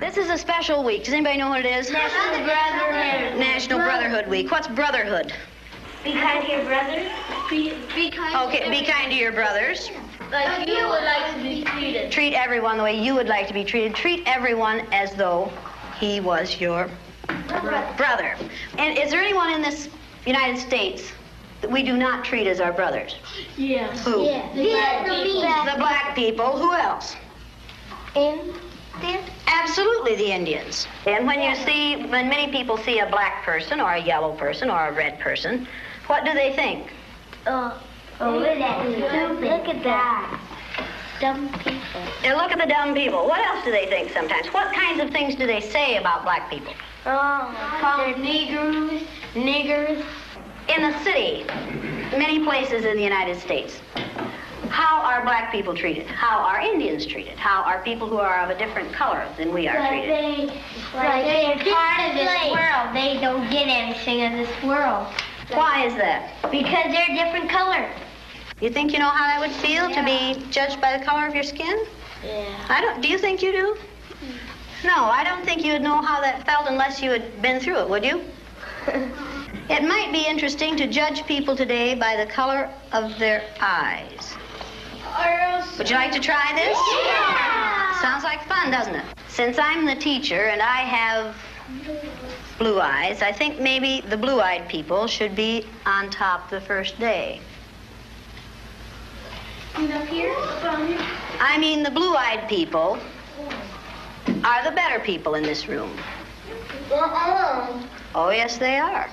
This is a special week. Does anybody know what it is? National Brotherhood. National Brotherhood Week. What's brotherhood? Be kind to your brothers. Be kind. Okay, be kind to your brothers. Like you would like to be treated. Treat everyone the way you would like to be treated. Treat everyone as though he was your brother. And is there anyone in this United States that we do not treat as our brothers? Yeah. Who? Yeah. The black people. Who else? Indians. Absolutely, the Indians. And when many people see a black person or a yellow person or a red person, what do they think? Look at that. Dumb people. They look at the dumb people. What else do they think sometimes? What kinds of things do they say about black people? Call them niggers. In the city, many places in the United States, how are black people treated? How are Indians treated? How are people who are of a different color than we are treated? They're part of this world. They don't get anything in this world. Why is that? Because they're different color. You think you know how that would feel to be judged by the color of your skin? Yeah. Do you think you do? No, I don't think you'd know how that felt unless you had been through it, would you? It might be interesting to judge people today by the color of their eyes. Would you like to try this? Yeah. Sounds like fun, doesn't it? Since I'm the teacher and I have blue eyes, I think maybe the blue-eyed people should be on top the first day. Up here? I mean, the blue-eyed people are the better people in this room. Oh, yes, they are.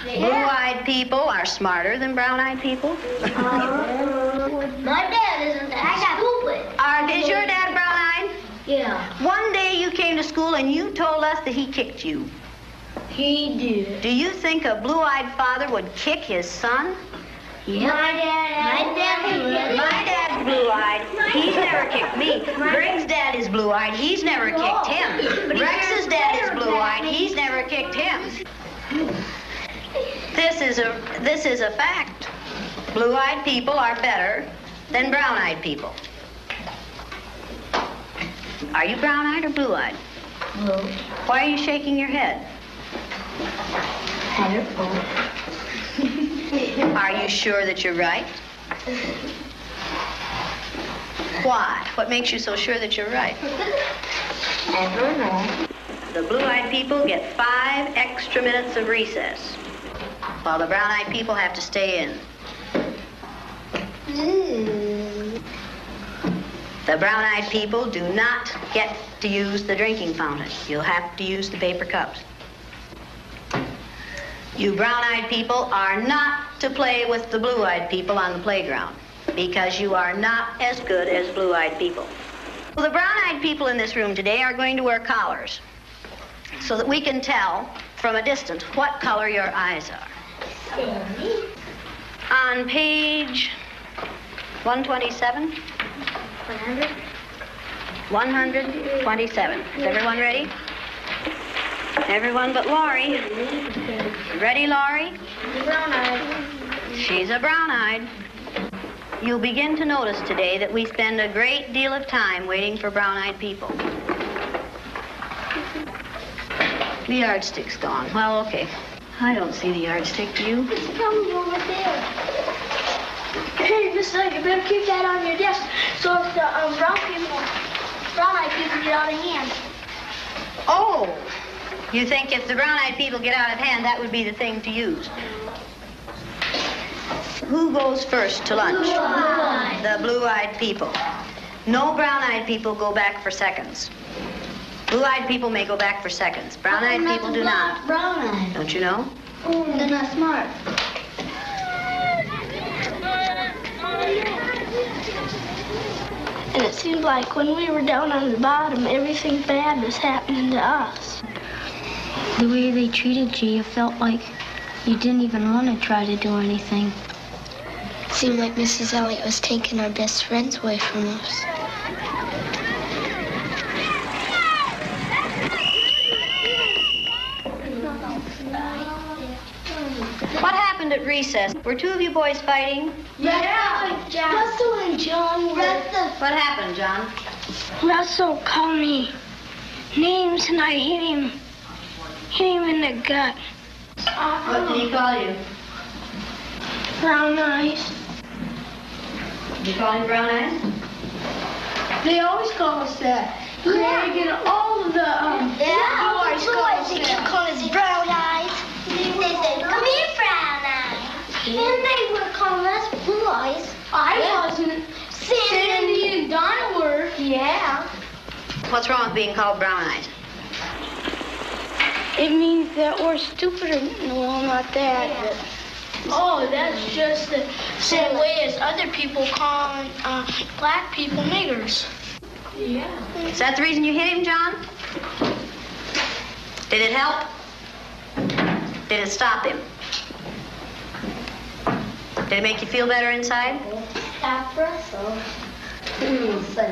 Blue-eyed people are smarter than brown-eyed people. My dad isn't that stupid. Is your dad brown-eyed? Yeah. One day you came to school and you told us that he kicked you. He did. Do you think a blue-eyed father would kick his son? Yeah. My dad's blue-eyed. He's never kicked me. Greg's dad is blue-eyed. He's never kicked him. Rex's dad is blue-eyed. He's never kicked him. This is a fact. Blue-eyed people are better than brown-eyed people. Are you brown-eyed or blue-eyed? Blue. Why are you shaking your head? I don't know. Are you sure that you're right? Why? What makes you so sure that you're right? I don't know. The blue-eyed people get 5 extra minutes of recess, while the brown-eyed people have to stay in. The brown-eyed people do not get to use the drinking fountain. You'll have to use the paper cups. You brown-eyed people are not to play with the blue-eyed people on the playground because you are not as good as blue-eyed people. Well, the brown-eyed people in this room today are going to wear collars so that we can tell from a distance what color your eyes are. On page 127. 127. Is everyone ready? Everyone but Laurie. Ready, Laurie? Brown-eyed. She's a brown-eyed. You'll begin to notice today that we spend a great deal of time waiting for brown-eyed people. The yardstick's gone. Well, okay. I don't see the yardstick, do you? It's probably over there. Hey, Miss Knight, you better keep that on your desk so if the brown-eyed people get out of hand. Oh! You think if the brown-eyed people get out of hand, that would be the thing to use? Who goes first to lunch? Blue-eyed. The blue-eyed people. No brown-eyed people go back for seconds. Blue-eyed people may go back for seconds. Brown-eyed people do not. Brown-eyed. Don't you know? Oh, they're not smart. And it seemed like when we were down on the bottom, everything bad was happening to us. The way they treated you, you felt like you didn't even want to try to do anything. It seemed like Mrs. Elliott was taking our best friends away from us. What happened at recess? Were 2 of you boys fighting? Yeah. Russell and John were. What happened, John? Russell called me names and I hit him in the gut. What did he call you? Brown eyes. Did you call him Brown Eyes? They always call us that. Craig and all of the boys They keep calling us brown eyes. They said, come here, brown eyes. And they were calling us blue eyes. I wasn't. Sandy and Donna were. Yeah. What's wrong with being called Brown Eyes? It means that we're stupider. Well, not that, but... Oh, that's just the same way as other people calling black people niggers. Yeah. Is that the reason you hit him, John? Did it help? Did it stop him? Did it make you feel better inside? Stop Russell.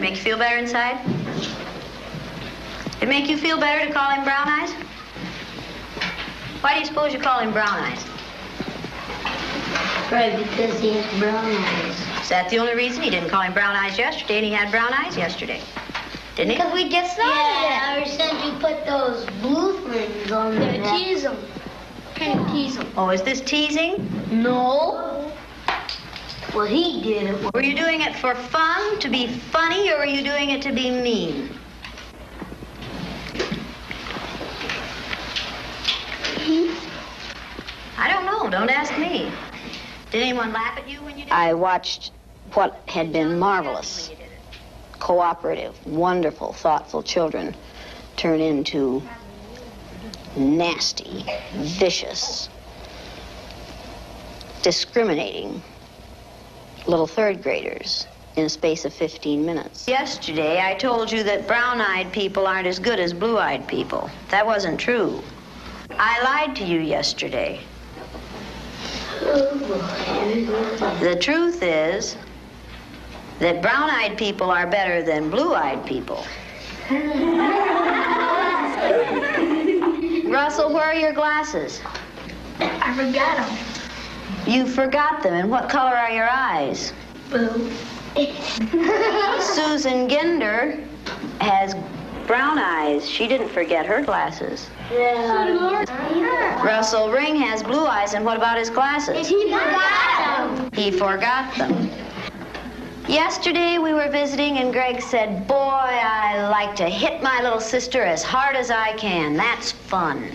Make you feel better inside? Did it make you feel better to call him Brown Eyes? Why do you suppose you call him Brown Eyes? Probably because he has brown eyes. Is that the only reason? He didn't call him Brown Eyes yesterday, and he had brown eyes yesterday. Didn't he? Because we just started ever since you put those blue things on there. Tease them. Kind of tease them. Oh, is this teasing? No. Well, he did it. Were you doing it for fun, to be funny, or were you doing it to be mean? I don't know. Don't ask me. Did anyone laugh at you when you did it? I watched what had been marvelous, cooperative, wonderful, thoughtful children turn into nasty, vicious, discriminating little third graders in a space of 15 minutes. Yesterday, I told you that brown-eyed people aren't as good as blue-eyed people. That wasn't true. I lied to you yesterday. The truth is that brown-eyed people are better than blue-eyed people. Russell, where are your glasses? I forgot them. You forgot them. And what color are your eyes? Blue. Susan Ginder has brown eyes. She didn't forget her glasses. Russell Ring has blue eyes, and what about his glasses? He forgot them. He forgot them. Yesterday we were visiting, and Greg said, "Boy, I like to hit my little sister as hard as I can. That's fun."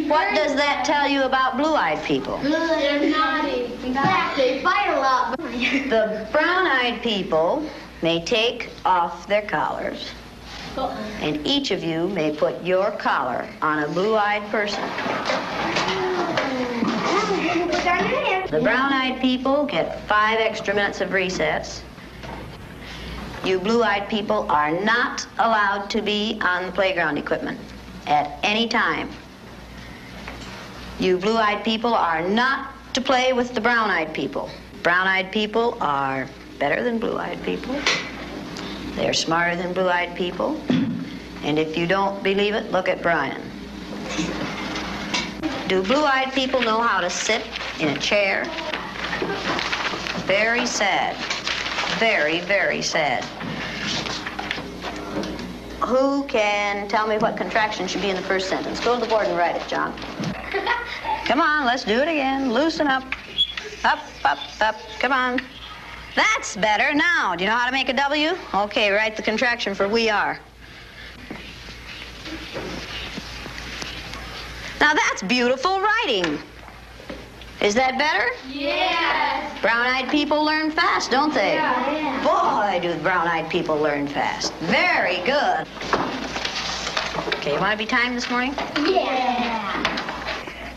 What does that tell you about blue-eyed people? They're naughty. In fact, they fight a lot. The brown-eyed people may take off their collars, and each of you may put your collar on a blue-eyed person. The brown-eyed people get 5 extra minutes of recess. You blue-eyed people are not allowed to be on the playground equipment at any time. You blue-eyed people are not to play with the brown-eyed people. Brown-eyed people are better than blue-eyed people. They're smarter than blue-eyed people. And if you don't believe it, look at Brian. Do blue-eyed people know how to sit in a chair? Very sad. Very, very sad. Who can tell me what contraction should be in the first sentence? Go to the board and write it, John. Come on, let's do it again. Loosen up. Up, up, up. Come on. That's better. Now, do you know how to make a W? Okay, write the contraction for we are. Now that's beautiful writing. Is that better? Yes. Brown-eyed people learn fast, don't they? Yeah. Boy, do brown-eyed people learn fast. Very good. Okay, you want to be timed this morning? Yeah.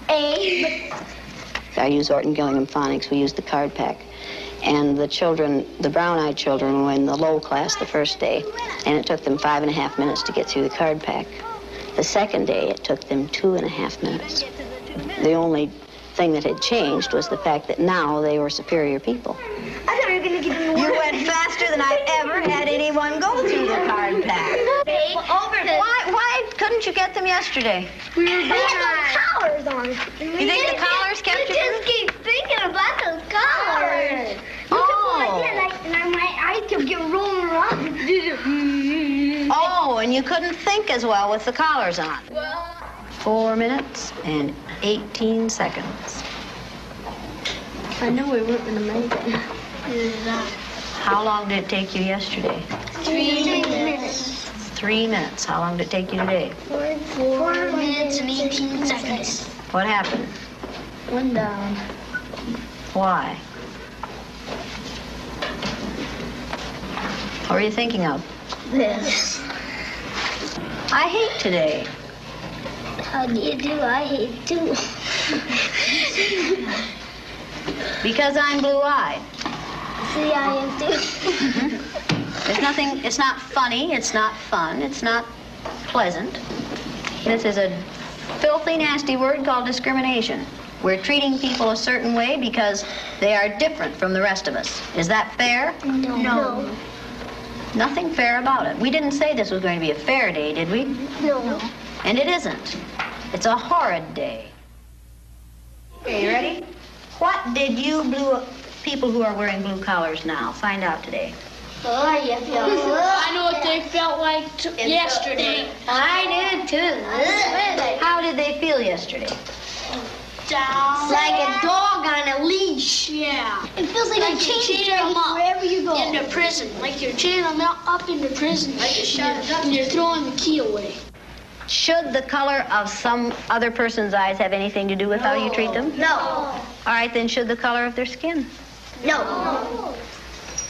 A. I use Orton Gillingham Phonics. We use the card pack. And the children, the brown-eyed children, were in the low class the first day, and it took them 5.5 minutes to get through the card pack. The second day, it took them 2.5 minutes. The only thing that had changed was the fact that now they were superior people. I thought we were going to get in the You went faster than I've ever had anyone go through the card pack. Why couldn't you get them yesterday? We had those collars on. You think the collars kept you? just keep thinking about those collars. Oh. And my eyes kept getting rolling around. Oh, and you couldn't think as well with the collars on. 4 minutes and 18 seconds. I knew we weren't going to make it. How long did it take you yesterday? 3 minutes. 3 minutes. How long did it take you today? 4 minutes and 18 seconds. What happened? One down. Why? What were you thinking of? This. I hate today. How do you do? I hate too. Because I'm blue-eyed. See, I am too. There's nothing, it's not funny, it's not fun, it's not pleasant. This is a filthy, nasty word called discrimination. We're treating people a certain way because they are different from the rest of us. Is that fair? No. Nothing fair about it. We didn't say this was going to be a fair day, did we? No. And it isn't. It's a horrid day. Okay, you ready? What did you people who are wearing blue collars now find out today? I know what they felt like yesterday. I did too. How did they feel yesterday? Down. Like a dog on a leash. Yeah. It feels like a chain dragging up wherever you go. into prison. Like you're chaining them up into prison. And you're throwing the key away. Should the color of some other person's eyes have anything to do with how you treat them? No. All right, then should the color of their skin? No.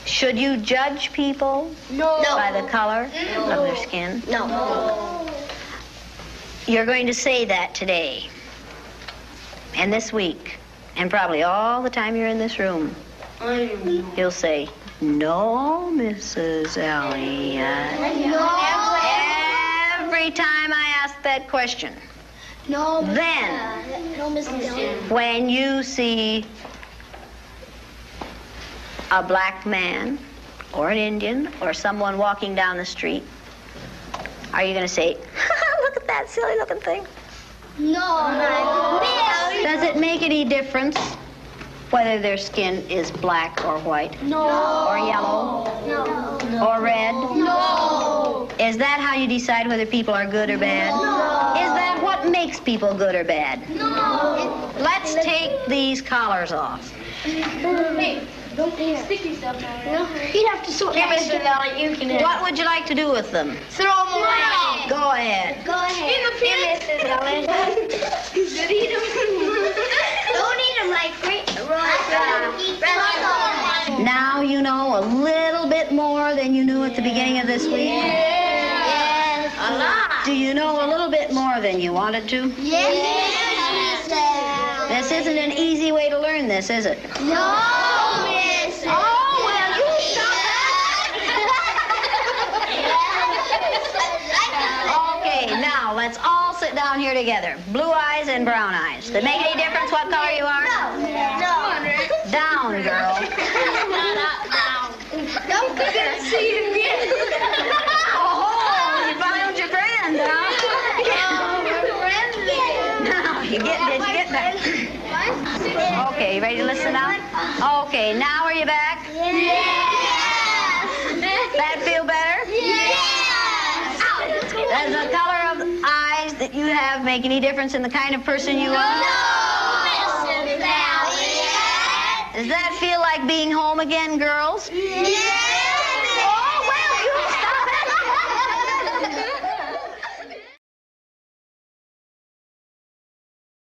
Should you judge people by the color of their skin? No. You're going to say that today and this week and probably all the time you're in this room. You'll say, no, Mrs. Elliott. No. Every time I ask that question. No. Then, No, Mrs. Elliott. when you see a black man or an Indian or someone walking down the street, are you going to say, look at that silly looking thing? No. Does it make any difference whether their skin is black or white? No. Or yellow? No. Or red? No. Is that how you decide whether people are good or bad? No. Is that what makes people good or bad? No. Let's take these collars off. Hey, don't stick yourself down there. No. You'd have to sort Here, Mr. Elliott, you can What would you like to do with them? throw them away. Go ahead. Go ahead. In the pit. Mrs. Elliott. Don't eat them like Now you know a little bit more than you knew at the beginning of this week? Yes. A lot. Do you know a little bit more than you wanted to? Yes. This isn't an easy way to learn this, is it? No, Miss. Oh, well, you shut Okay, now let's all sit down here together. Blue eyes and brown eyes. Does it make any difference what color you are? No. Down, girl. Down. Don't forget to see it again. Oh, you found your friend, huh? Now, did you get that? Okay, you ready to listen now? Okay, now are you back? Yes. That feel better? Yes. Does the color of eyes that you have make any difference in the kind of person you are? Mrs. Elliott. Does that feel like being home again, girls? Yes.